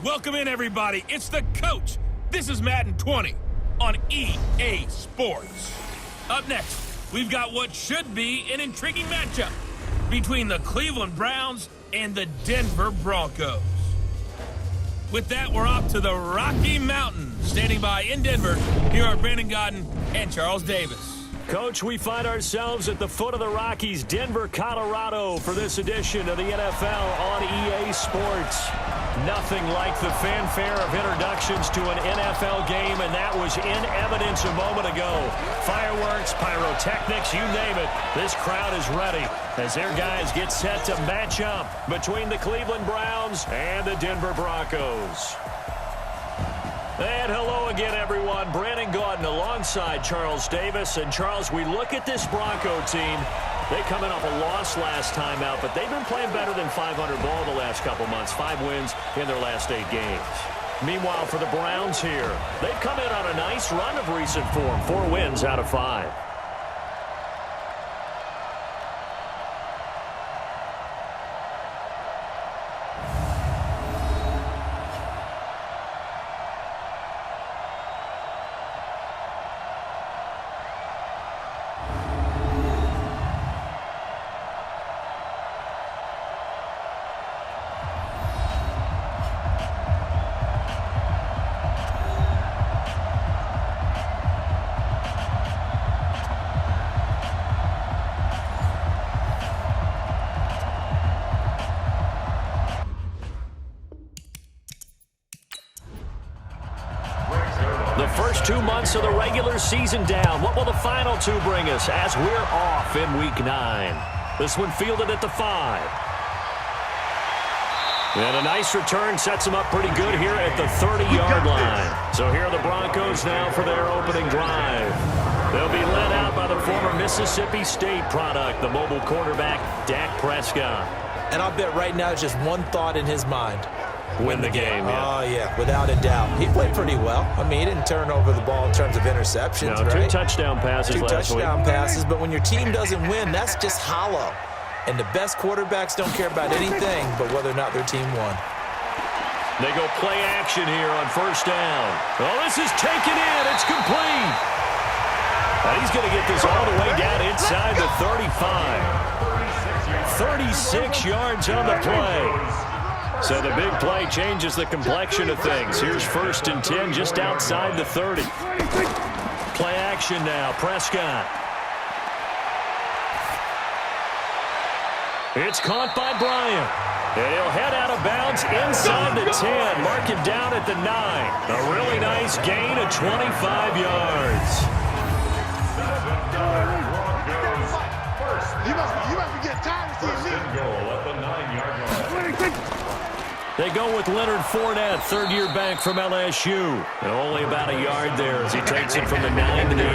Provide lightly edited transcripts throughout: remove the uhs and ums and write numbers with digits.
Welcome in, everybody. It's the coach. This is Madden 20 on EA Sports. Up next, we've got what should be an intriguing matchup between the Cleveland Browns and the Denver Broncos. With that, we're off to the Rocky Mountains. Standing by in Denver, here are Brandon Godden and Charles Davis. Coach, we find ourselves at the foot of the Rockies, Denver, Colorado, for this edition of the NFL on EA Sports. Nothing like the fanfare of introductions to an NFL game, and that was in evidence a moment ago. Fireworks, pyrotechnics, you name it. This crowd is ready as their guys get set to match up between the Cleveland Browns and the Denver Broncos. And hello again, everyone. Brandon Godden alongside Charles Davis. And, Charles, we look at this Bronco team. They coming off a loss last time out, but they've been playing better than 500 ball the last couple months. 5 wins in their last 8 games. Meanwhile, for the Browns here, they've come in on a nice run of recent form. 4 wins out of 5. The first 2 months of the regular season down. What will the final 2 bring us as we're off in Week 9? This one fielded at the 5. And a nice return sets them up pretty good here at the 30-yard line. So here are the Broncos now for their opening drive. They'll be led out by the former Mississippi State product, the mobile quarterback, Dak Prescott. And I'll bet right now it's just one thought in his mind. Win the game, yeah. Oh, yeah, without a doubt. He played pretty well. I mean, he didn't turn over the ball in terms of interceptions, no, right? 2 touchdown passes last week. 2 touchdown passes, but when your team doesn't win, that's just hollow. And the best quarterbacks don't care about anything but whether or not their team won. They go play action here on first down. Oh, this is taken in. It's complete. And he's going to get this all the way down inside the 35. 36 yards on the play. So the big play changes the complexion of things. Here's 1st and 10 just outside the 30. Play action now. Prescott. It's caught by Bryant. And he'll head out of bounds inside the 10. Mark him down at the 9. A really nice gain of 25 yards. You must be getting tired of seeing me. Goal at the 9-yard line. They go with Leonard Fournette, 3rd-year back from LSU. And only about a yard there as he takes it from the 9 to the 8.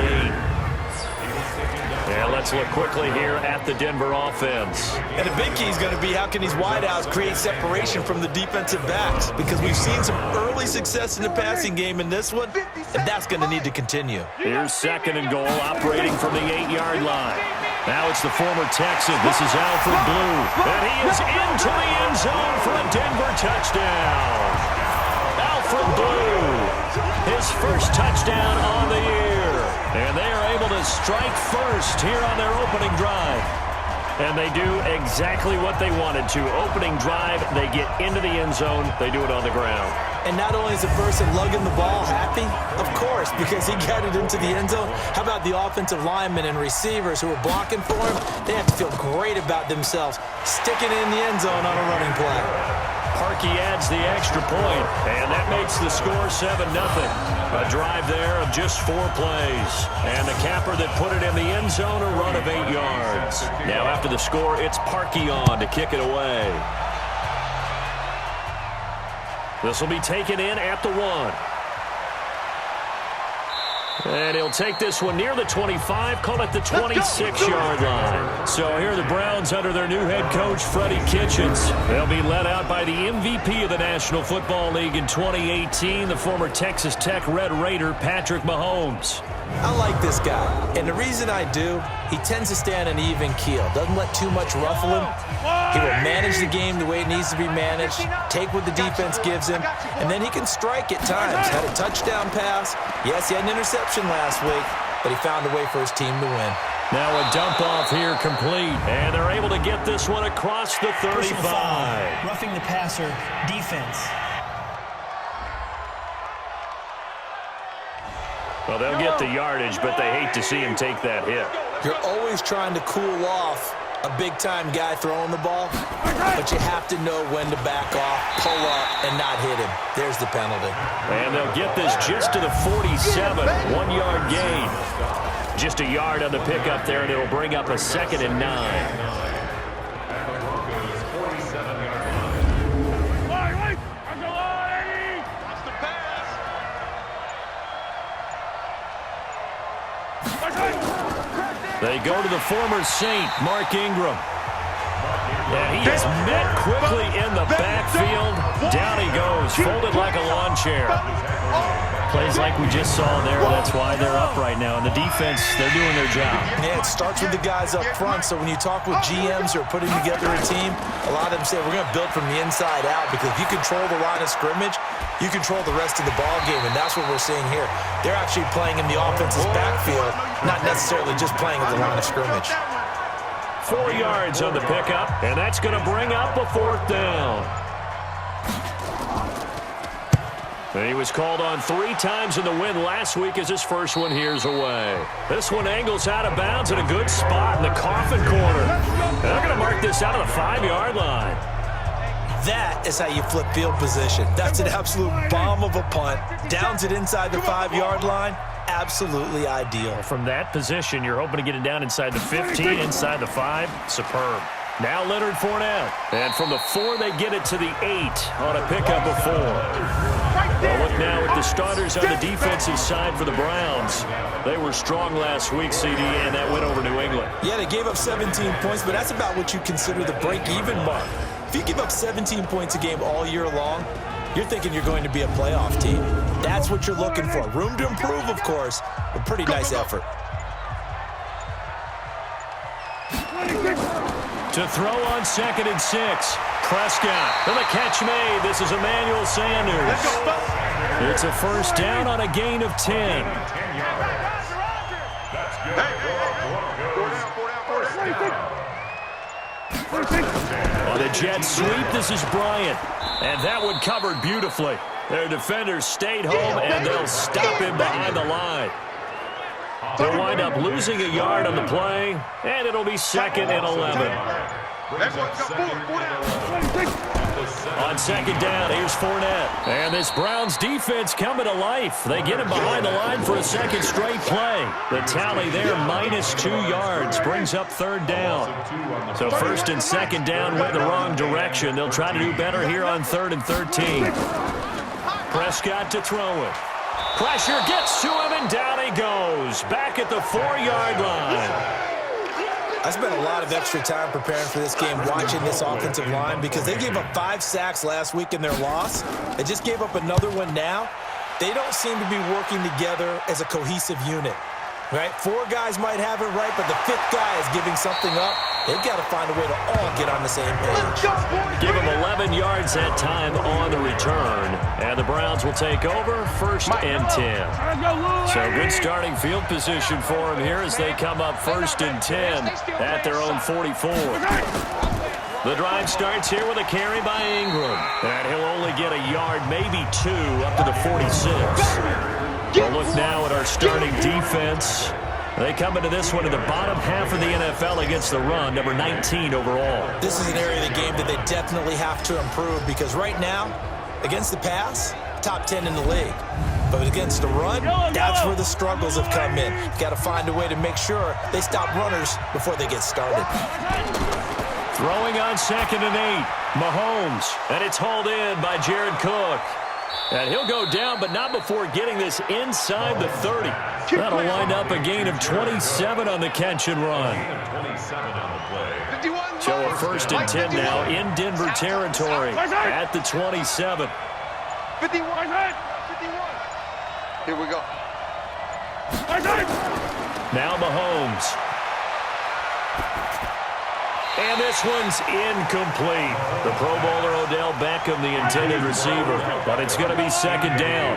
Yeah, let's look quickly here at the Denver offense. And the big key is going to be how can these wideouts create separation from the defensive backs? Because we've seen some early success in the passing game in this one, and that's going to need to continue. Here's 2nd and goal, operating from the 8-yard line. Now it's the former Texan. This is Alfred Blue. And he is into the end zone for a Denver touchdown. Alfred Blue, his first touchdown on the year. And they are able to strike first here on their opening drive. And they do exactly what they wanted to. Opening drive, they get into the end zone. They do it on the ground. And not only is the person lugging the ball happy, of course, because he got it into the end zone. How about the offensive linemen and receivers who are blocking for him? They have to feel great about themselves sticking it in the end zone on a running play. Parkey adds the extra point, and that makes the score 7-0. A drive there of just 4 plays. And the capper that put it in the end zone, a run of 8 yards. Now after the score, it's Parkey on to kick it away. This will be taken in at the 1. And he'll take this one near the 25, call it the 26-yard line. So here are the Browns under their new head coach, Freddie Kitchens. They'll be led out by the MVP of the National Football League in 2018, the former Texas Tech Red Raider, Patrick Mahomes. I like this guy, and the reason I do, he tends to stay on an even keel. Doesn't let too much ruffle him. He will manage the game the way it needs to be managed, take what the defense gives him, and then he can strike at times. Had a touchdown pass. Yes, he had an interception last week, but he found a way for his team to win. Now a dump off here complete, and they're able to get this one across the 35. Roughing the passer, defense. Well, they'll get the yardage, but they hate to see him take that hit. You're always trying to cool off a big-time guy throwing the ball, but you have to know when to back off, pull up, and not hit him. There's the penalty. And they'll get this just to the 47, 1-yard gain. Just a yard on the pickup there, and it'll bring up a 2nd and 9. They go to the former Saint, Mark Ingram. And he is met quickly in the backfield. Down he goes, folded like a lawn chair. Plays like we just saw there. That's why they're up right now. And the defense, they're doing their job. Yeah, it starts with the guys up front. So when you talk with GMs who are putting together a team, a lot of them say, we're going to build from the inside out, because if you control the line of scrimmage, you control the rest of the ball game, and that's what we're seeing here. They're actually playing in the offense's backfield, not necessarily just playing at the line of scrimmage. 4 yards on the pickup, and that's going to bring up a 4th down. And he was called on 3 times in the win last week as his first one here's away. This one angles out of bounds at a good spot in the coffin corner. And they're going to mark this out of the 5-yard line. That is how you flip field position. That's an absolute bomb of a punt. Downs it inside the 5-yard line. Absolutely ideal. From that position, you're hoping to get it down inside the 15, inside the 5. Superb. Now Leonard Fournette. And from the 4, they get it to the 8 on a pickup of 4. Well, look now at the starters on the defensive side for the Browns. They were strong last week, CD, and that went over New England. Yeah, they gave up 17 points, but that's about what you consider the break-even mark. If you give up 17 points a game all year long, you're thinking you're going to be a playoff team. That's what you're looking for. Room to improve, of course, but pretty nice effort. To throw on 2nd and 6. Prescott. And the catch made. This is Emmanuel Sanders. It's a 1st down on a gain of 10. On the jet sweep, this is Bryant. And that one covered beautifully. Their defenders stayed home, and they'll stop him behind the line. They'll wind up losing a yard on the play, and it'll be 2nd and 11. On 2nd down, here's Fournette. And this Browns defense coming to life. They get him behind the line for a 2nd straight play. The tally there, -2 yards, brings up 3rd down. So 1st and 2nd down went the wrong direction. They'll try to do better here on 3rd and 13. Prescott to throw it. Pressure gets to him, and down he goes. Back at the 4-yard line. I spent a lot of extra time preparing for this game, watching this offensive line, because they gave up 5 sacks last week in their loss. They just gave up another one now. They don't seem to be working together as a cohesive unit. Right? 4 guys might have it right, but the 5th guy is giving something up. They've got to find a way to all get on the same page. Give him 11 yards that time on the return. And the Browns will take over 1st and 10. So good starting field position for him here as they come up 1st and 10 at their own 44. The drive starts here with a carry by Ingram. And he'll only get a yard, maybe 2, up to the 46. We'll look now at our starting defense. They come into this one in the bottom half of the NFL against the run, number 19 overall. This is an area of the game that they definitely have to improve, because right now, against the pass, top 10 in the league. But against the run, that's where the struggles have come in. Got to find a way to make sure they stop runners before they get started. Throwing on 2nd and 8, Mahomes, and it's hauled in by Jared Cook. And he'll go down, but not before getting this inside the 30. That'll wind up a gain of 27 on the catch and run. 27 on the play. So a 1st and 10 now in Denver territory at the 27. 51. Here we go. Now Mahomes. And this one's incomplete. The Pro Bowler Odell Beckham, the intended receiver. But it's going to be 2nd down.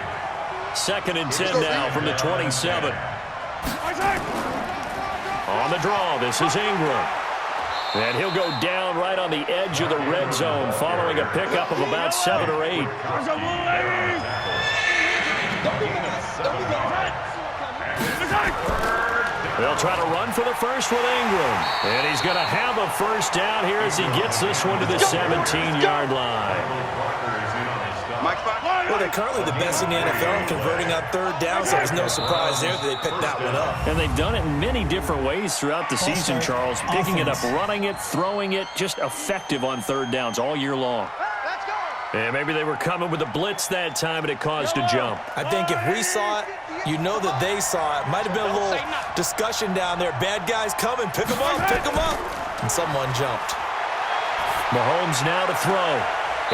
2nd and 10 now from the 27. On the draw, this is Ingram. And he'll go down right on the edge of the red zone following a pickup of about 7 or 8. They'll try to run for the first with Ingram. And he's going to have a 1st down here as he gets this one to the 17-yard line. Well, they're currently the best in the NFL in converting on 3rd down, so there's no surprise there that they picked that one up. And they've done it in many different ways throughout the season, Charles. Picking it up, running it, throwing it, just effective on 3rd downs all year long. And maybe they were coming with a blitz that time and it caused a jump. I think if we saw it, you know that they saw it. Might have been a little discussion down there. Bad guys coming, pick them up, pick them up. And someone jumped. Mahomes now to throw.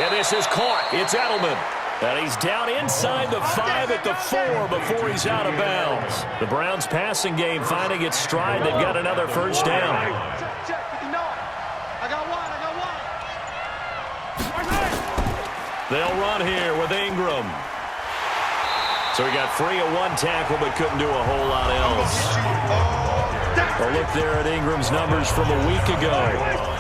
And this is caught. It's Edelman. And he's down inside the 5 at the 4 before he's out of bounds. The Browns passing game finding its stride. They've got another 1st down. They'll run here with Ingram. So he got free of 1 tackle but couldn't do a whole lot else. A look there at Ingram's numbers from a week ago.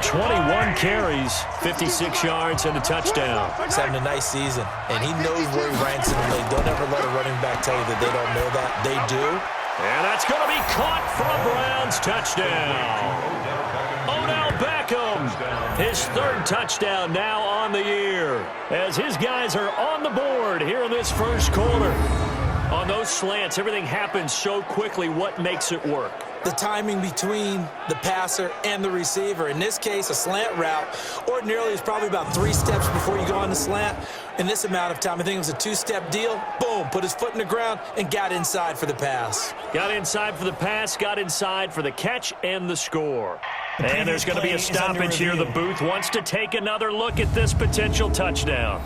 21 carries, 56 yards, and a touchdown. He's having a nice season, and he knows where he ranks in the league. Don't ever let a running back tell you that they don't know that. They do. And that's going to be caught for a Browns touchdown. Odell Beckham, his 3rd touchdown now on the year, as his guys are on the board here in this 1st quarter. On those slants, everything happens so quickly. What makes it work? The timing between the passer and the receiver. In this case, a slant route ordinarily is probably about 3 steps before you go on the slant. In this amount of time, I think it was a 2-step deal. Boom, put his foot in the ground and got inside for the pass. Got inside for the pass, got inside for the catch and the score. And there's going to be a stoppage here. The booth wants to take another look at this potential touchdown.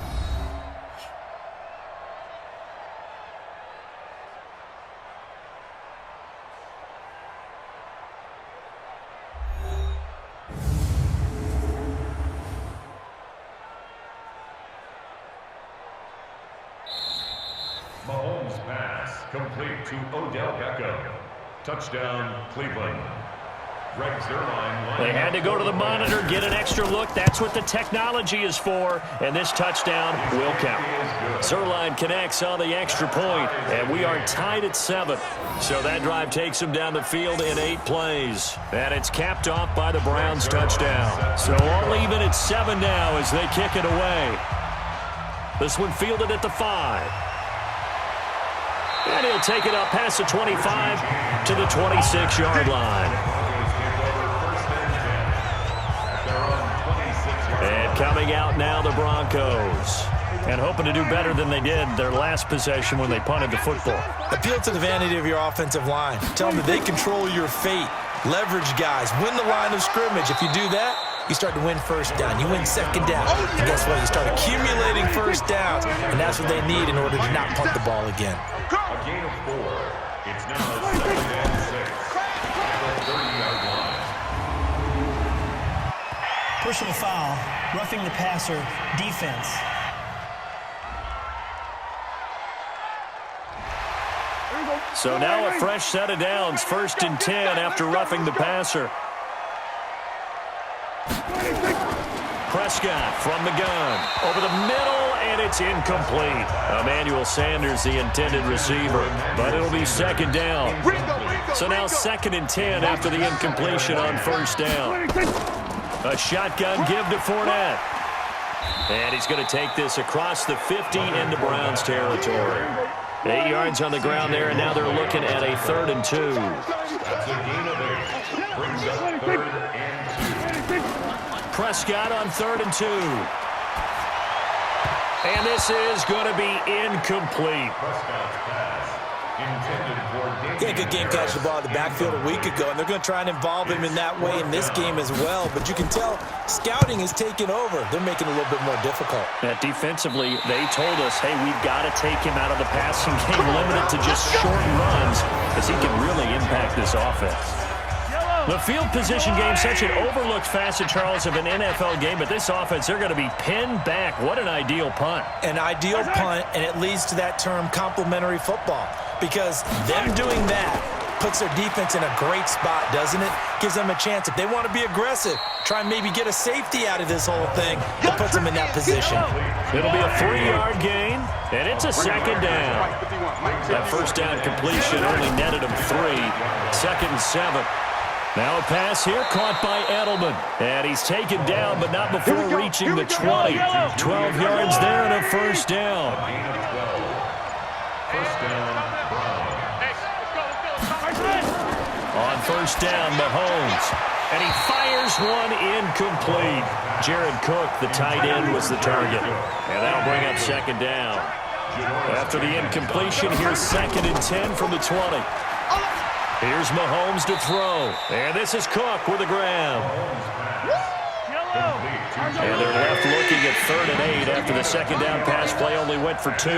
Mahomes pass complete to Odell Beckham. Touchdown, Cleveland. They had to go to the monitor, get an extra look. That's what the technology is for, and this touchdown will count. Zerline connects on the extra point, and we are tied at 7. So that drive takes them down the field in 8 plays, and it's capped off by the Browns touchdown. So all even at 7 now as they kick it away. This one fielded at the 5. And he'll take it up past the 25 to the 26-yard line. And coming out now, the Broncos. And hoping to do better than they did their last possession when they punted the football. Appeal to the vanity of your offensive line. Tell them that they control your fate. Leverage guys. Win the line of scrimmage. If you do that, you start to win 1st down. You win 2nd down. And guess what? You start accumulating 1st downs. And that's what they need in order to not punt the ball again. A gain of 4. It's now 2nd and 6. The 30-yard line. Personal foul, roughing the passer, defense. So now a fresh set of downs, 1st and 10 after roughing the passer. Prescott from the gun, over the middle, and it's incomplete. Emmanuel Sanders, the intended receiver, but it'll be 2nd down. So now 2nd and 10 after the incompletion on 1st down. A shotgun give to Fournette. And he's going to take this across the 50 into Browns territory. 8 yards on the ground there, and now they're looking at a 3rd and 2. That's a gain of 8. Brings up 3rd and 2. Prescott on 3rd and 2. And this is going to be incomplete. Yeah, good game catching the ball in the backfield a week ago, and they're going to try and involve him in that way in this game as well. But you can tell scouting is taking over. They're making it a little bit more difficult. Defensively, they told us, hey, we've got to take him out of the passing game, limit it to just short runs, because he can really impact this offense. The field position game, such an overlooked facet, Charles, of an NFL game, but this offense, they're going to be pinned back. What an ideal punt. An ideal punt, and it leads to that term complementary football, because them doing that puts their defense in a great spot, doesn't it? Gives them a chance. If they want to be aggressive, try and maybe get a safety out of this whole thing, it puts them in that position. It'll be a 3-yard gain, and it's a second down. That first down completion only netted him 3. 2nd and 7. Now a pass here caught by Edelman. And he's taken down, but not before reaching the 20. 12 yards there and a first down. On first down, Mahomes. And he fires one incomplete. Jared Cook, the tight end, was the target. And that'll bring up second down. After the incompletion, here's 2nd and 10 from the 20. Here's Mahomes to throw. And this is Cook with a grab. And they're left looking at 3rd and 8 after the second down pass play only went for 2.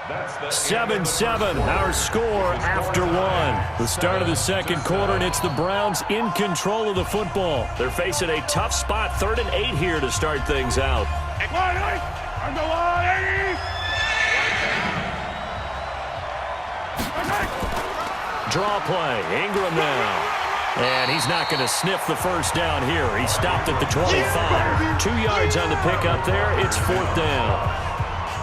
That's 7-7, our score after 1. The start of the second quarter, and it's the Browns in control of the football. They're facing a tough spot, 3rd and 8 here to start things out. Draw play, Ingram now. And he's not going to sniff the first down here. He stopped at the 25. 2 yards on the pickup there. It's 4th down.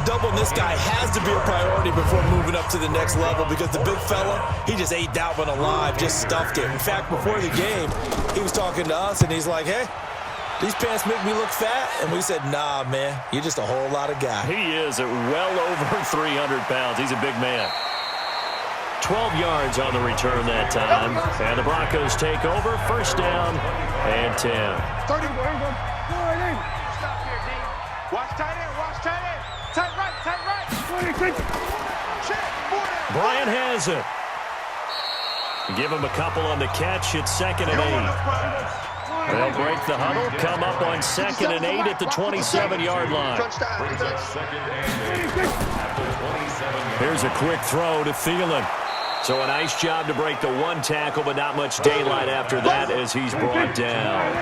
Doubling this guy has to be a priority before moving up to the next level, because the big fella, he just ate that one alive, just stuffed it. In fact, before the game, he was talking to us, and he's like, hey, these pants make me look fat. And we said, nah, man, you're just a whole lot of guy. He is at well over 300 pounds. He's a big man. 12 yards on the return that time. And the Broncos take over. First down and 10. 30. Stop here, D. Watch tight end. Watch tight end. Tight right. Tight right. Bryant has it. Give him a couple on the catch. It's 2nd and 8. They'll break the huddle. Come up on 2nd and 8 at the 27-yard line. Here's a quick throw to Thielen. So a nice job to break the 1 tackle, but not much daylight after that as he's brought down.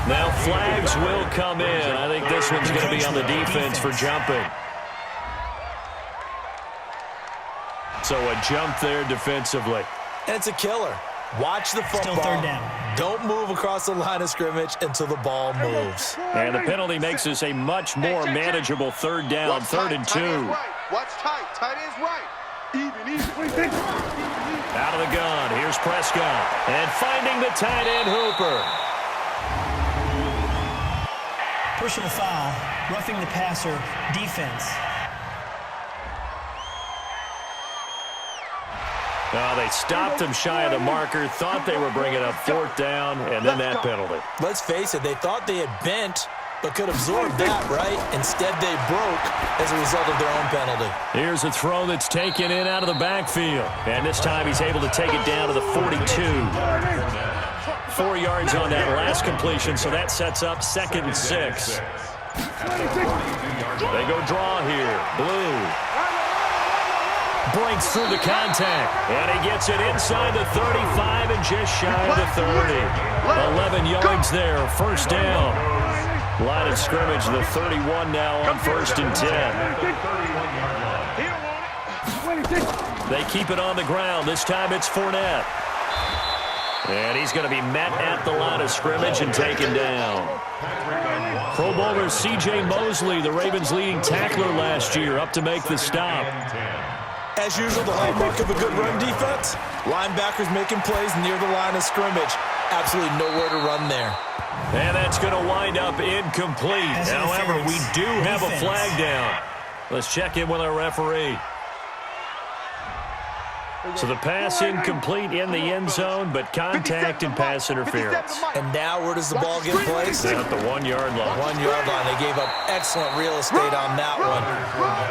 Now flags will come in. I think this one's going to be on the defense for jumping. So a jump there defensively. And it's a killer. Watch the football. Still 3rd down. Don't move across the line of scrimmage until the ball moves. And the penalty makes this a much more manageable 3rd down, 3rd and 2. Watch tight. Tight end's right. Even. Out of the gun. Here's Prescott. And finding the tight end, Hooper. Personal foul, roughing the passer, defense. They stopped him shy of the marker, thought they were bringing up 4th down, and then that penalty. Let's face it, they thought they had bent, but could absorb that, right? Instead, they broke as a result of their own penalty. Here's a throw that's taken in out of the backfield. And this time he's able to take it down to the 42. 4 yards on that last completion, so that sets up 2nd and 6. They go draw here. Blue. Breaks through the contact. And he gets it inside the 35 and just shy of the 30. 11 yards there. First down. Line of scrimmage, the 31 now on 1st and 10. They keep it on the ground. This time it's Fournette. And he's going to be met at the line of scrimmage and taken down. Pro Bowler C.J. Mosley, the Ravens' leading tackler last year, up to make the stop. As usual, the hallmark of a good run defense, linebackers making plays near the line of scrimmage. Absolutely nowhere to run there. And that's going to wind up incomplete. However, we do have a flag down. Let's check in with our referee. So the pass incomplete in the end zone, but contact and pass interference. And now where does the ball get placed? At the 1 yard line. 1 yard line. They gave up excellent real estate on that one.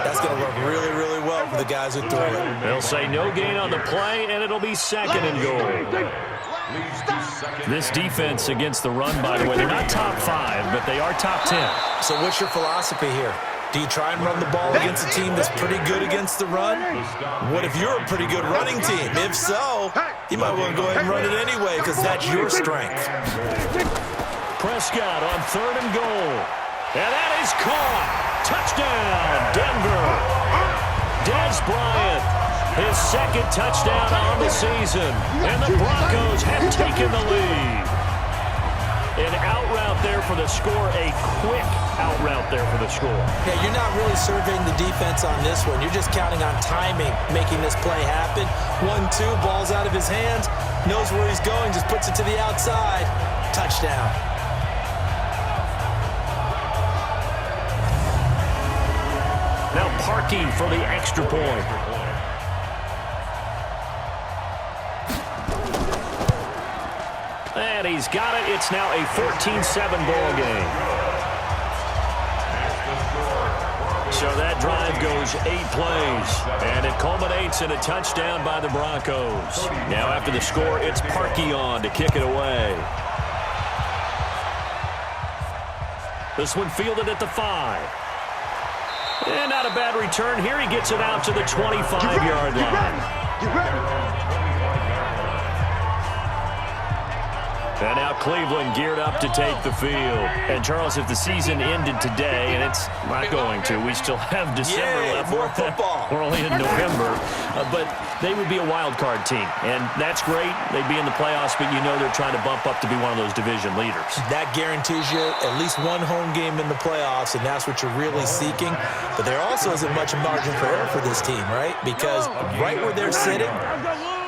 That's going to work really, really well for the guys who threw it. They'll say no gain on the play, and it'll be 2nd and goal. This defense against the run, by the way, they're not top 5, but they are top 10. So what's your philosophy here? Do you try and run the ball against a team that's pretty good against the run? What if you're a pretty good running team? If so, you might want to go ahead and run it anyway because that's your strength. Prescott on 3rd and goal. And that is caught. Touchdown, Denver. Dez Bryant, his 2nd touchdown on the season. And the Broncos have taken the lead. An out route there for the score, a quick out route there for the score. Yeah, you're not really surveying the defense on this one. You're just counting on timing, making this play happen. 1-2, ball's out of his hands, knows where he's going, just puts it to the outside. Touchdown. Now parking for the extra point. And he's got it. It's now a 14-7 ball game. So that drive goes 8 plays, and it culminates in a touchdown by the Broncos. Now after the score, it's Parkey on to kick it away. This one fielded at the 5. And not a bad return here. He gets it out to the 25-yard line. And now Cleveland geared up to take the field. And, Charles, if the season ended today, and it's not going to, we still have December left. More football. We're only in November. But they would be a wild card team. And that's great. They'd be in the playoffs, but you know they're trying to bump up to be one of those division leaders. That guarantees you at least one home game in the playoffs, and that's what you're really seeking. But there also isn't much margin for error for this team, right? Because right where they're sitting,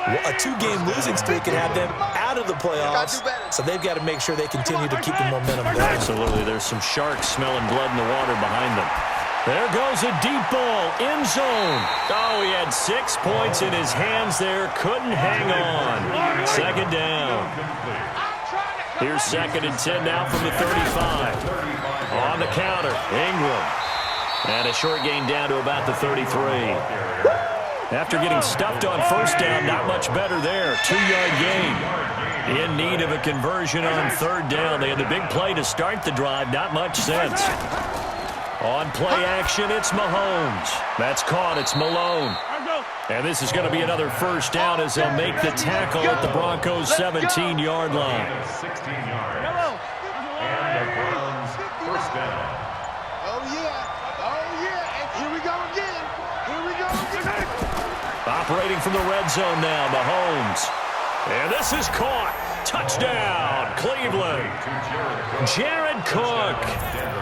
a 2-game losing streak can have them out of the playoffs, so they've got to make sure they continue to keep the momentum going. Absolutely. There's some sharks smelling blood in the water behind them. There goes a deep ball, end zone. Oh, he had 6 points in his hands there, couldn't hang on. 2nd down. Here's 2nd and 10 now from the 35. On the counter, Ingram. And a short gain down to about the 33. After getting stuffed on 1st down, not much better there. 2-yard gain. In need of a conversion on 3rd down. They had the big play to start the drive. Not much sense. On play action, it's Mahomes. That's caught. It's Malone. And this is going to be another 1st down as they'll make the tackle at the Broncos' 17-yard line. 16 yards. And the Browns 1st down. Oh, yeah. Oh, yeah. And here we go again. Here we go again. Operating from the red zone now, Mahomes. And this is caught. Touchdown, Cleveland. Jared Cook,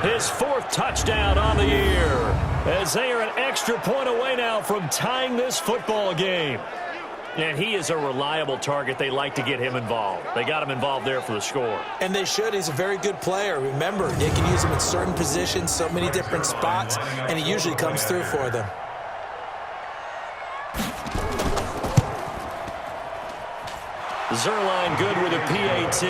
his 4th touchdown on the year, as they are an extra point away now from tying this football game. And he is a reliable target. They like to get him involved. They got him involved there for the score. And they should. He's a very good player. Remember, they can use him in certain positions, so many different spots, and he usually comes through for them. Zerline good with a PAT.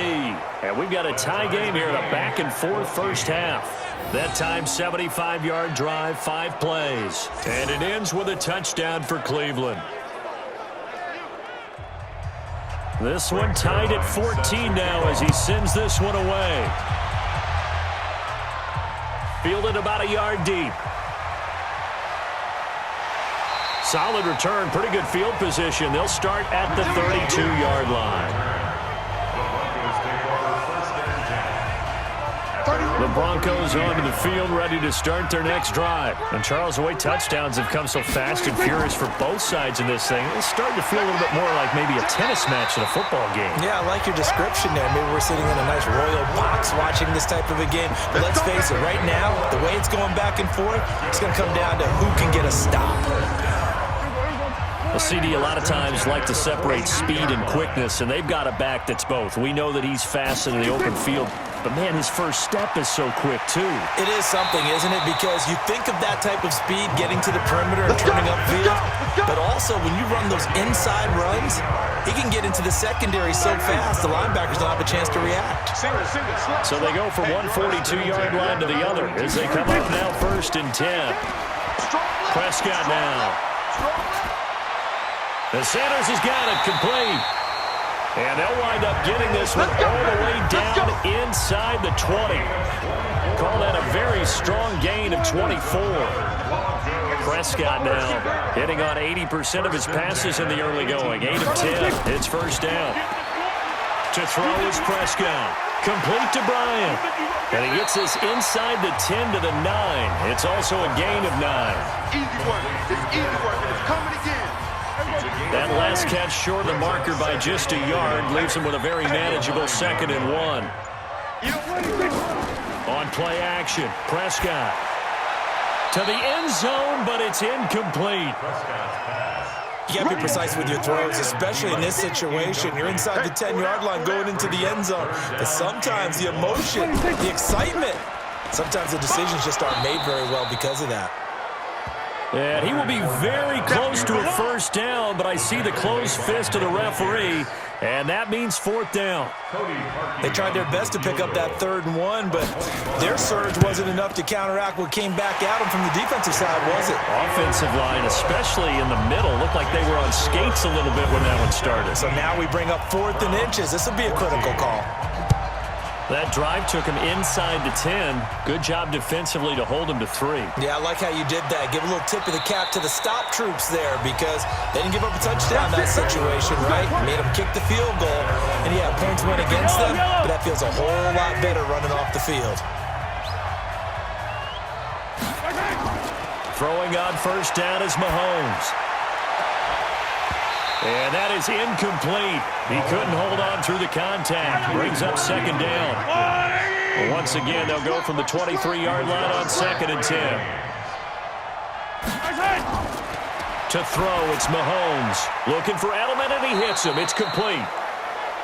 And we've got a tie game here in a back-and-forth 1st half. That time, 75-yard drive, 5 plays. And it ends with a touchdown for Cleveland. This one tied at 14 now as he sends this one away. Fielded about a yard deep. Solid return, pretty good field position. They'll start at the 32-yard line. The Broncos onto the field, ready to start their next drive. And Charles, the way touchdowns have come so fast and furious for both sides in this thing, it's starting to feel a little bit more like maybe a tennis match in a football game. Yeah, I like your description there. Maybe we're sitting in a nice royal box watching this type of a game. But let's face it, right now, the way it's going back and forth, it's going to come down to who can get a stop. Well, CD, a lot of times like to separate speed and quickness, and they've got a back that's both. We know that he's fast in the open field. but man, his first step is so quick, too. It is something, isn't it? Because you think of that type of speed getting to the perimeter and turning upfield, but also when you run those inside runs, he can get into the secondary so fast the linebackers don't have a chance to react. So they go from one 42-yard line to the other as they come up now 1st and 10. Prescott now. And Sanders has got it complete. And they'll wind up getting this one all the way down inside the 20. Call that a very strong gain of 24. Prescott now hitting on 80% of his passes in the early going. 8 of 10. It's 1st down. To throw is Prescott. Complete to Bryant. And he gets this inside the 10 to the 9. It's also a gain of 9. Easy work. It's easy work, and it's coming again. That last catch short of the marker by just a yard leaves him with a very manageable 2nd and 1. On play action, Prescott to the end zone, but it's incomplete. You got to be precise with your throws, especially in this situation. You're inside the 10-yard line going into the end zone. But sometimes the emotion, the excitement, sometimes the decisions just aren't made very well because of that. And he will be very close to a 1st down, but I see the closed fist of the referee, and that means 4th down. They tried their best to pick up that 3rd and 1, but their surge wasn't enough to counteract what came back at them from the defensive side, was it? Offensive line, especially in the middle, looked like they were on skates a little bit when that one started. So now we bring up 4th and inches. This will be a critical call. That drive took him inside the 10. Good job defensively to hold him to 3. Yeah, I like how you did that. Give a little tip of the cap to the stop troops there because they didn't give up a touchdown in that situation, right? Made them kick the field goal. And, yeah, points went against them, but that feels a whole lot better running off the field. Throwing on 1st down is Mahomes. And that is incomplete. He couldn't hold on through the contact. Brings up 2nd down. Once again, they'll go from the 23-yard line on 2nd and 10. To throw, it's Mahomes. Looking for Edelman, and he hits him. It's complete.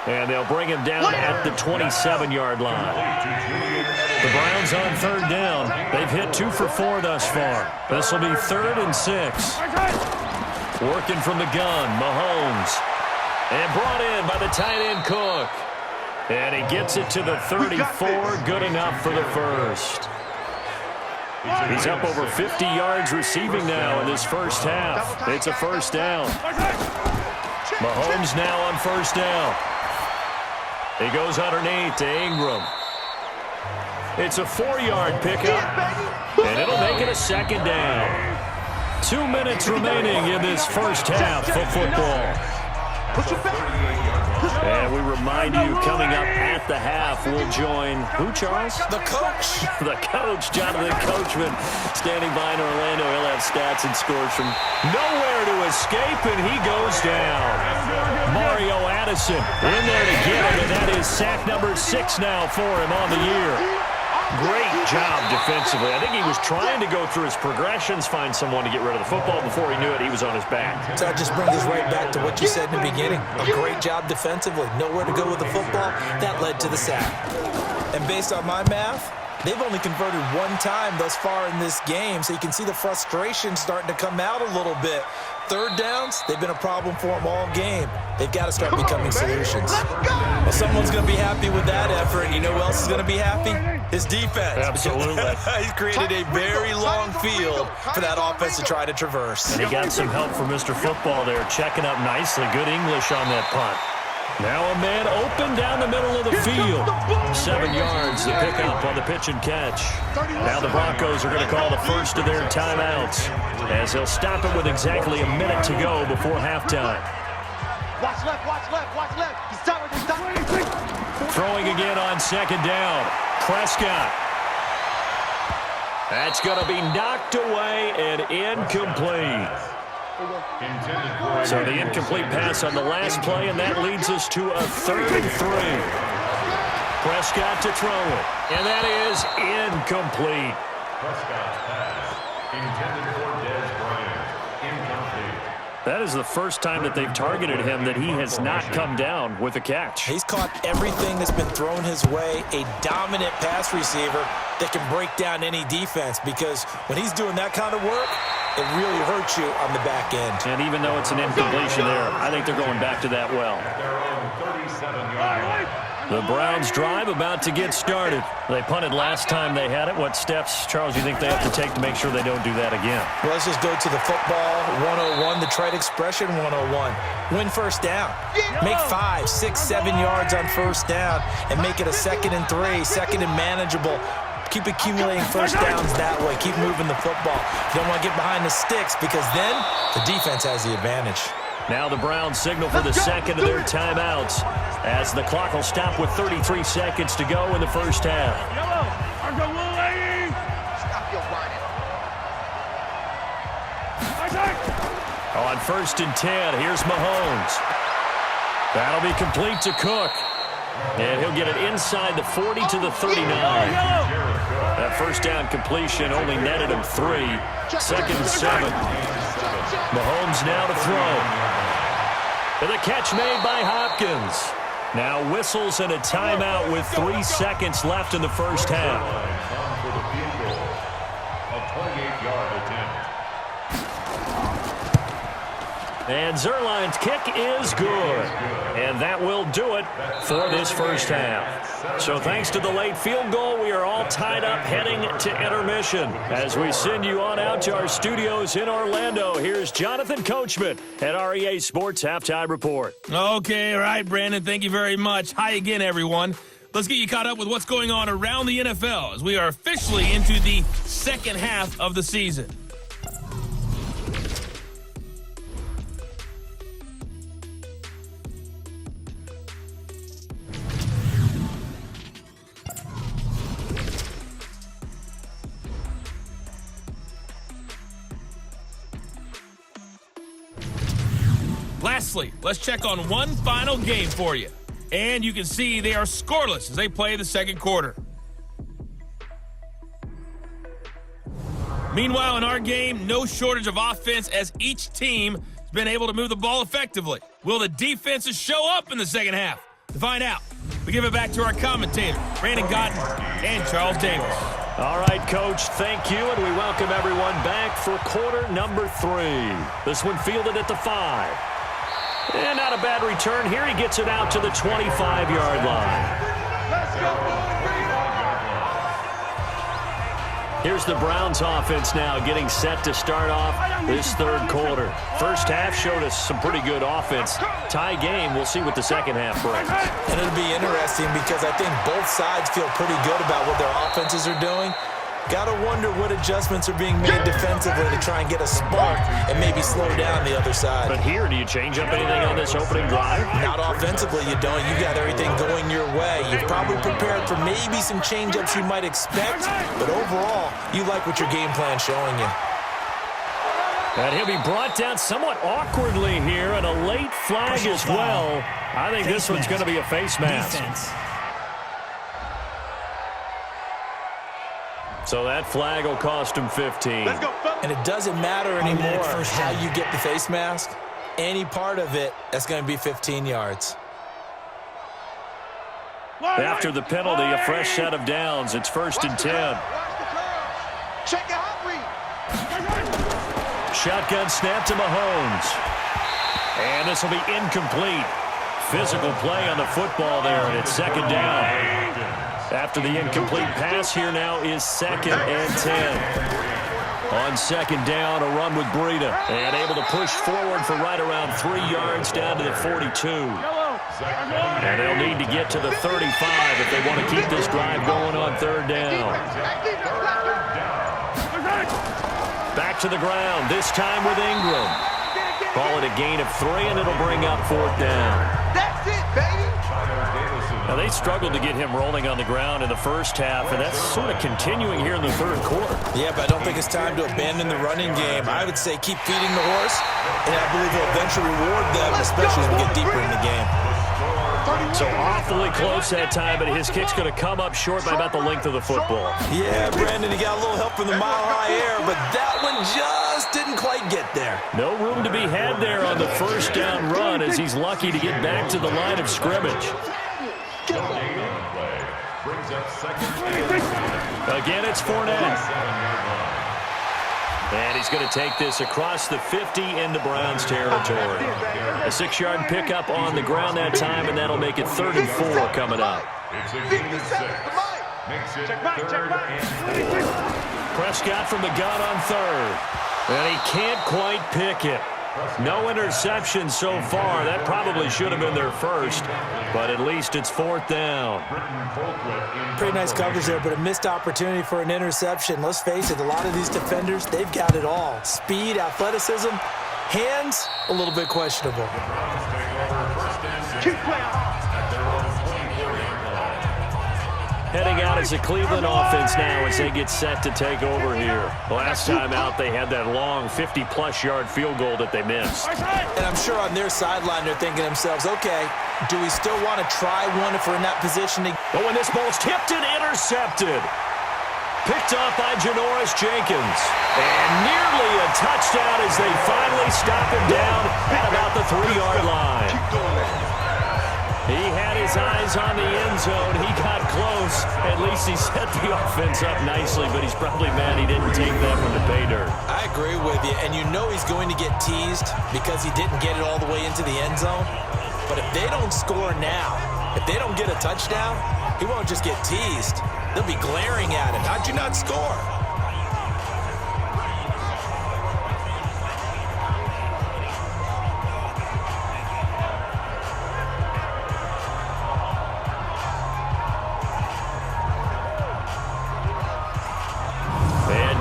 And they'll bring him down at the 27-yard line. The Browns on 3rd down. They've hit 2 for 4 thus far. This will be 3rd and 6. Working from the gun, Mahomes. And brought in by the tight end, Cook. And he gets it to the 34, good enough for the 1st. He's up over 50 yards receiving now in this 1st half. It's a 1st down. Mahomes now on 1st down. He goes underneath to Ingram. It's a 4-yard pickup, and it'll make it a 2nd down. 2 minutes remaining in this 1st half of football. And we remind you, coming up at the half, we'll join who, Charles? The coach. The coach, Jonathan Coachman, standing by in Orlando. He'll have stats and scores from nowhere to escape, and he goes down. Mario Addison in there to get him, and that is sack number 6 now for him on the year. Great job defensively. I think he was trying to go through his progressions, find someone to get rid of the football. Before he knew it, he was on his back. So that just brings us right back to what you said in the beginning. A great job defensively. Nowhere to go with the football. That led to the sack. And based on my math, they've only converted 1 time thus far in this game, so you can see the frustration starting to come out a little bit. 3rd downs, they've been a problem for them all game. They've got to start becoming solutions. Well, someone's going to be happy with that effort. And you know who else is going to be happy? His defense. Absolutely. He's created a very long field for that offense to try to traverse. And he got some help from Mr. Football there, checking up nicely. Good English on that punt. Now a man open down the middle of the field. 7 yards to pick up on the pitch and catch. Now the Broncos are going to call the first of their timeouts, as they'll stop it with exactly a minute to go before halftime. Watch left, watch left, watch left. He's stopping, he's stopping. Throwing again on 2nd down. Prescott. That's going to be knocked away and incomplete. So the incomplete pass on the last play, and that leads us to a 3rd and 3. Prescott to throw it, and that is incomplete. Prescott's pass intended for Dez Bryant. Incomplete. That is the first time that they've targeted him that he has not come down with a catch. He's caught everything that's been thrown his way, a dominant pass receiver that can break down any defense, because when he's doing that kind of work, it really hurts you on the back end. And even though it's an incompletion there, I think they're going back to that well. The Browns drive about to get started. They punted last time they had it. What steps, Charles, do you think they have to take to make sure they don't do that again? Well, let's just go to the football 101, the trade expression 101. Win first down. Make 5, 6, 7 yards on first down and make it a 2nd and 3, 2nd and manageable. Keep accumulating first downs that way. Keep moving the football. You don't want to get behind the sticks, because then the defense has the advantage. Now the Browns signal for the second of their timeouts as the clock will stop with 33 seconds to go in the first half. On 1st and 10, here's Mahomes. That'll be complete to Cook. And he'll get it inside the 40 to the 39. That first down completion only netted him 3. 2nd and 7. Mahomes now to throw. And the catch made by Hopkins. Now whistles and a timeout with 3 seconds left in the first half. For the field goal, a 28-yard attempt. And Zerline's kick is good. And that will do it for this first half. So thanks to the late field goal, we are all tied up heading to intermission. As we send you on out to our studios in Orlando, here's Jonathan Coachman at our EA Sports Halftime Report. Okay, all right, Brandon, thank you very much. Hi again, everyone. Let's get you caught up with what's going on around the NFL as we are officially into the second half of the season. Lastly, let's check on one final game for you. And you can see they are scoreless as they play the second quarter. Meanwhile, in our game, no shortage of offense as each team has been able to move the ball effectively. Will the defenses show up in the second half? To find out, we give it back to our commentators, Brandon Gotten and Charles Davis. All right, Coach, thank you, and we welcome everyone back for quarter number 3. This one fielded at the 5. And not a bad return here. He gets it out to the 25-yard line. Here's the Browns offense now getting set to start off this third quarter. First half showed us some pretty good offense. Tie game, we'll see what the second half brings. And it'll be interesting because I think both sides feel pretty good about what their offenses are doing. Gotta wonder what adjustments are being made defensively to try and get a spark and maybe slow down the other side. But here, do you change up anything on this opening drive? Not offensively, you don't. You got everything going your way. You've probably prepared for maybe some change-ups you might expect, but overall, you like what your game plan's showing you. And he'll be brought down somewhat awkwardly here, and a late flag as well. I think this one's going to be a face mask. Defense. So that flag will cost him 15. And it doesn't matter anymore how you get the face mask. Any part of it, that's going to be 15 yards. After the penalty, a fresh set of downs. It's 1st and 10. Shotgun snap to Mahomes. And this will be incomplete. Physical play on the football there, and it's 2nd down. After the incomplete pass, here now is 2nd and 10. On 2nd down, a run with Breida. And able to push forward for right around 3 yards down to the 42. And they'll need to get to the 35 if they want to keep this drive going on 3rd down. Back to the ground, this time with Ingram. Call it a gain of 3, and it'll bring up 4th down. That's it, baby. Now, they struggled to get him rolling on the ground in the first half, and that's sort of continuing here in the third quarter. Yeah, but I don't think it's time to abandon the running game. I would say keep feeding the horse, and I believe he'll eventually reward them, especially as we get deeper in the game. So awfully close that time, but his kick's going to come up short by about the length of the football. Yeah, Brandon, he got a little help from the mile-high air, but that one just just didn't quite get there. No room to be had there on the first down run as he's lucky to get back to the line of scrimmage. Again, it's Fournette. And he's going to take this across the 50 into Browns territory. A 6-yard pickup on the ground that time, and that'll make it 3rd and 4 coming up. It's a gain of 6. Makes it 3rd and 4. Prescott from the gun on 3rd. And he can't quite pick it. No interception so far. That probably should have been their first, but at least it's 4th down. Pretty nice coverage there, but a missed opportunity for an interception. Let's face it, a lot of these defenders, they've got it all. Speed, athleticism, hands, a little bit questionable. Keep playing. Heading out as a Cleveland offense now as they get set to take over here. Last time out, they had that long 50-plus yard field goal that they missed. And I'm sure on their sideline, they're thinking to themselves, okay, do we still want to try one if we're in that position? Oh, and this ball's tipped and intercepted. Picked up by Janoris Jenkins. And nearly a touchdown as they finally stop him down at about the 3-yard line. He had his eyes on the end zone. He got close. At least he set the offense up nicely, but he's probably mad he didn't take that from the pay dirt. I agree with you, and you know he's going to get teased because he didn't get it all the way into the end zone. But if they don't score now, if they don't get a touchdown, he won't just get teased. They'll be glaring at him. How'd you not score?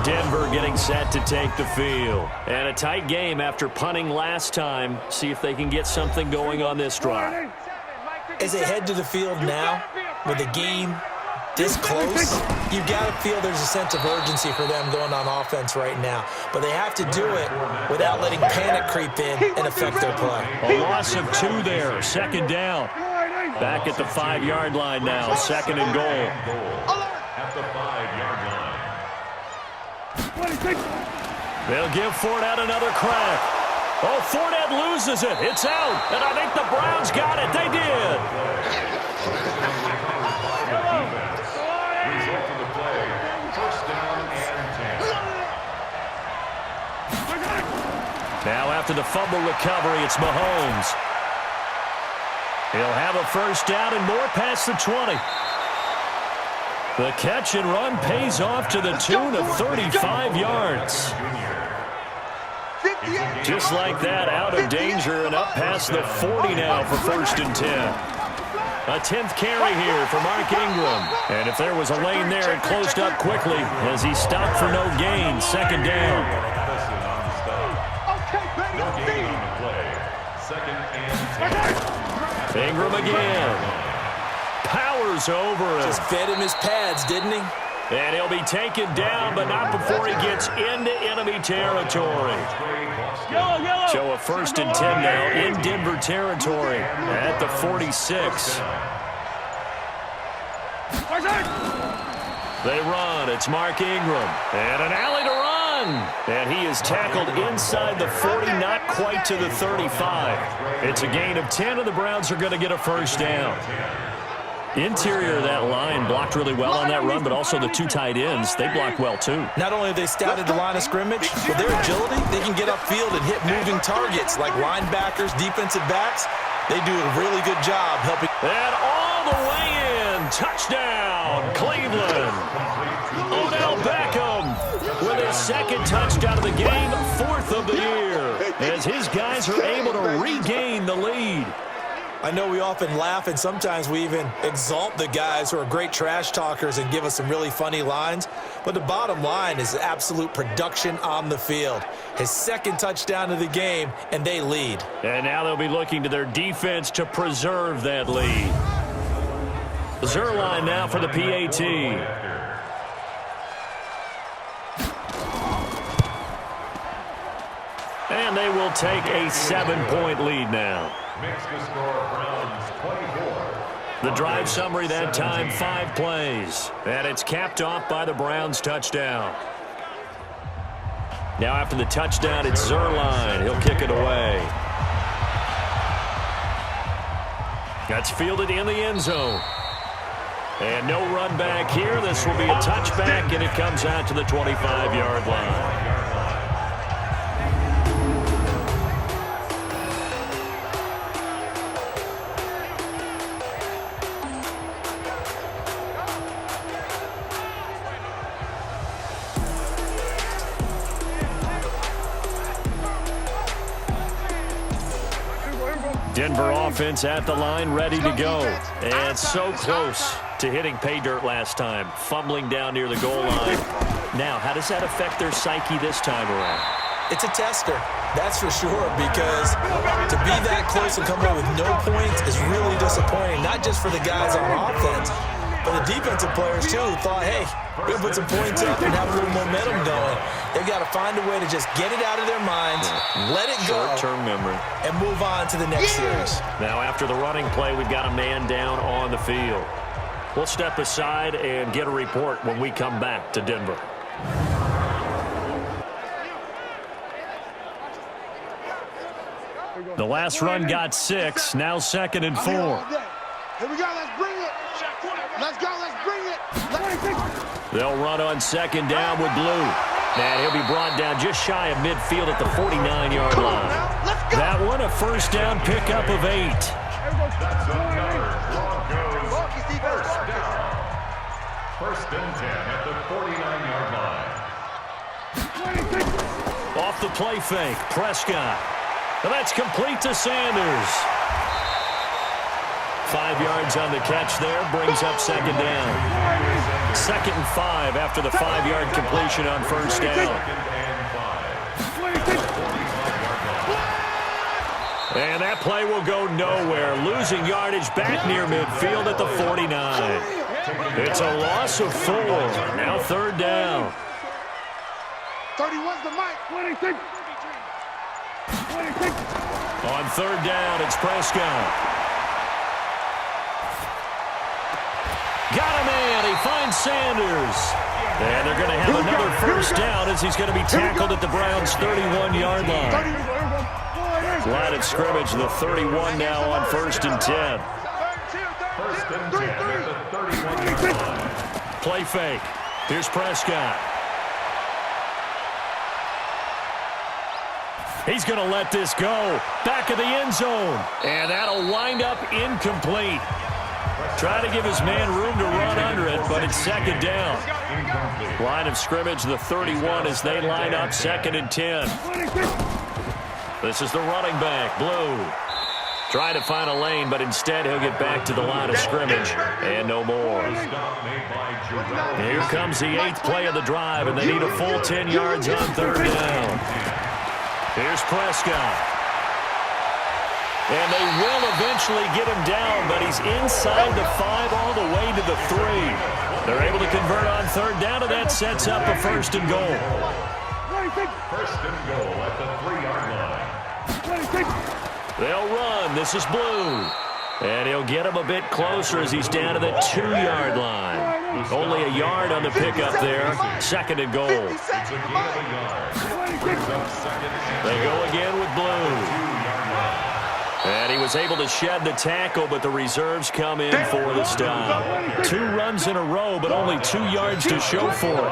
Denver getting set to take the field. And a tight game after punting last time. See if they can get something going on this drive. As they head to the field now, with the game this close, you've got to feel there's a sense of urgency for them going on offense right now. But they have to do it without letting panic creep in and affect their play. A loss of 2 there, 2nd down. Back at the 5-yard line now, 2nd and goal. At the 5-yard line. They'll give Fournette another crack. Oh, Fournette loses it. It's out. And I think the Browns got it. They did. Result of the play, 1st down and 10. Now after the fumble recovery, it's Mahomes. He'll have a 1st down and more past the 20. The catch and run pays off to the tune of 35 yards. Just like that, out of danger and up past the 40 now for 1st and 10. A 10th carry here for Mark Ingram. And if there was a lane there, it closed up quickly as he stopped for no gain. 2nd down. No gain on the play. 2nd and 10. Ingram again. Powers over him. Just fed him his pads, didn't he? And he'll be taken down, but not before he gets into enemy territory. So a 1st and 10 now in Denver territory at the 46. They run. It's Mark Ingram. And an alley to run. And he is tackled inside the 40, not quite to the 35. It's a gain of 10, and the Browns are going to get a 1st down. Interior of that line blocked really well on that run, but also the 2 tight ends, they blocked well too. Not only have they scouted the line of scrimmage, with their agility, they can get upfield and hit moving targets like linebackers, defensive backs. They do a really good job helping. And all the way in, touchdown, Cleveland. Odell Beckham with his 2nd touchdown of the game, 4th of the year, as his guys are able to regain the lead. I know we often laugh, and sometimes we even exalt the guys who are great trash talkers and give us some really funny lines. But the bottom line is absolute production on the field. His 2nd touchdown of the game, and they lead. And now they'll be looking to their defense to preserve that lead. Zerline now for the PAT. And they will take a 7-point lead now. Makes the score Browns 24. The drive summary that time, 5 plays. And it's capped off by the Browns touchdown. Now after the touchdown, it's Zerline. He'll kick it away. That's fielded in the end zone. And no run back here. This will be a touchback, and it comes out to the 25-yard line. Denver offense at the line, ready to go. And so close to hitting pay dirt last time, fumbling down near the goal line. Now, how does that affect their psyche this time around? It's a tester, that's for sure, because to be that close and come away with no points is really disappointing, not just for the guys on offense, but the defensive players, too, who thought, hey, we'll put some points up and have a little momentum going. They've got to find a way to just get it out of their minds, let it go, short-term memory, and move on to the next series. Now, after the running play, we've got a man down on the field. We'll step aside and get a report when we come back to Denver. The last run got 6, now 2nd and 4. Here we go, let's bring it. Let's go, let's bring it. They'll run on 2nd down with Blue. And he'll be brought down just shy of midfield at the 49-yard line. That one, a first down pickup of 8. That's another Broncos first down. 1st and 10 at the 49-yard line. Off the play fake, Prescott. And that's complete to Sanders. 5 yards on the catch there, brings up 2nd down. 2nd and 5 after the 5-yard completion on 1st down. And that play will go nowhere, losing yardage back near midfield at the 49. It's a loss of 4. Now 3rd down. 31's the mic. 26. On 3rd down, it's Prescott. Got a man. He finds Sanders. And they're going to have another first down as he's going to be tackled at the Browns' 31-yard line. Line of scrimmage, the 31 now on 1st and 10. 1st and 10 at the 31-yard line. Play fake. Here's Prescott. He's going to let this go. Back of the end zone. And that'll wind up incomplete. Try to give his man room to run under it, but it's 2nd down. Line of scrimmage, the 31 as they line up 2nd and 10. This is the running back, Blue. Trying to find a lane, but instead he'll get back to the line of scrimmage. And no more. Here comes the 8th play of the drive, and they need a full 10 yards on 3rd down. Here's Prescott. And they will eventually get him down, but he's inside the 5 all the way to the 3. They're able to convert on 3rd down, and that sets up a 1st and goal. 1st and goal at the 3-yard line. They'll run. This is Blue. And he'll get him a bit closer as he's down to the 2-yard line. Only a yard on the pickup there. 2nd and goal. It's a gain of a yard. Brings up 2nd and They go again with Blue. And he was able to shed the tackle, but the reserves come in for the stop. 2 runs in a row, but only 2 yards to show for it.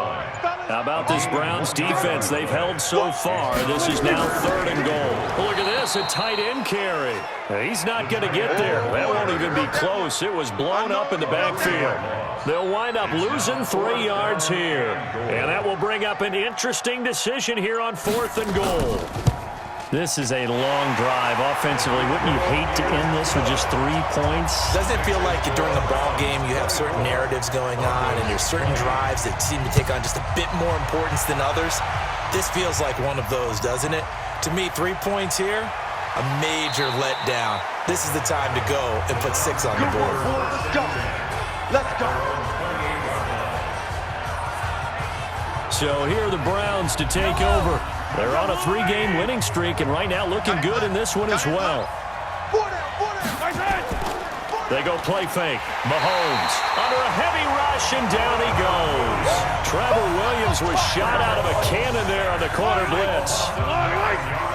How about this Browns defense? They've held so far. This is now 3rd and goal. Look at this, a tight end carry. He's not going to get there. That won't even be close. It was blown up in the backfield. They'll wind up losing 3 yards here. And that will bring up an interesting decision here on 4th and goal. This is a long drive offensively. Wouldn't you hate to end this with just 3 points? Doesn't it feel like during a ball game you have certain narratives going on and there's certain drives that seem to take on just a bit more importance than others? This feels like one of those, doesn't it? To me, 3 points here, a major letdown. This is the time to go and put 6 on the board. Let's go. Let's go. So here are the Browns to take over. They're on a 3-game winning streak, and right now looking good in this one as well. They go play fake. Mahomes under a heavy rush, and down he goes. Trevor Williams was shot out of a cannon there on the corner blitz.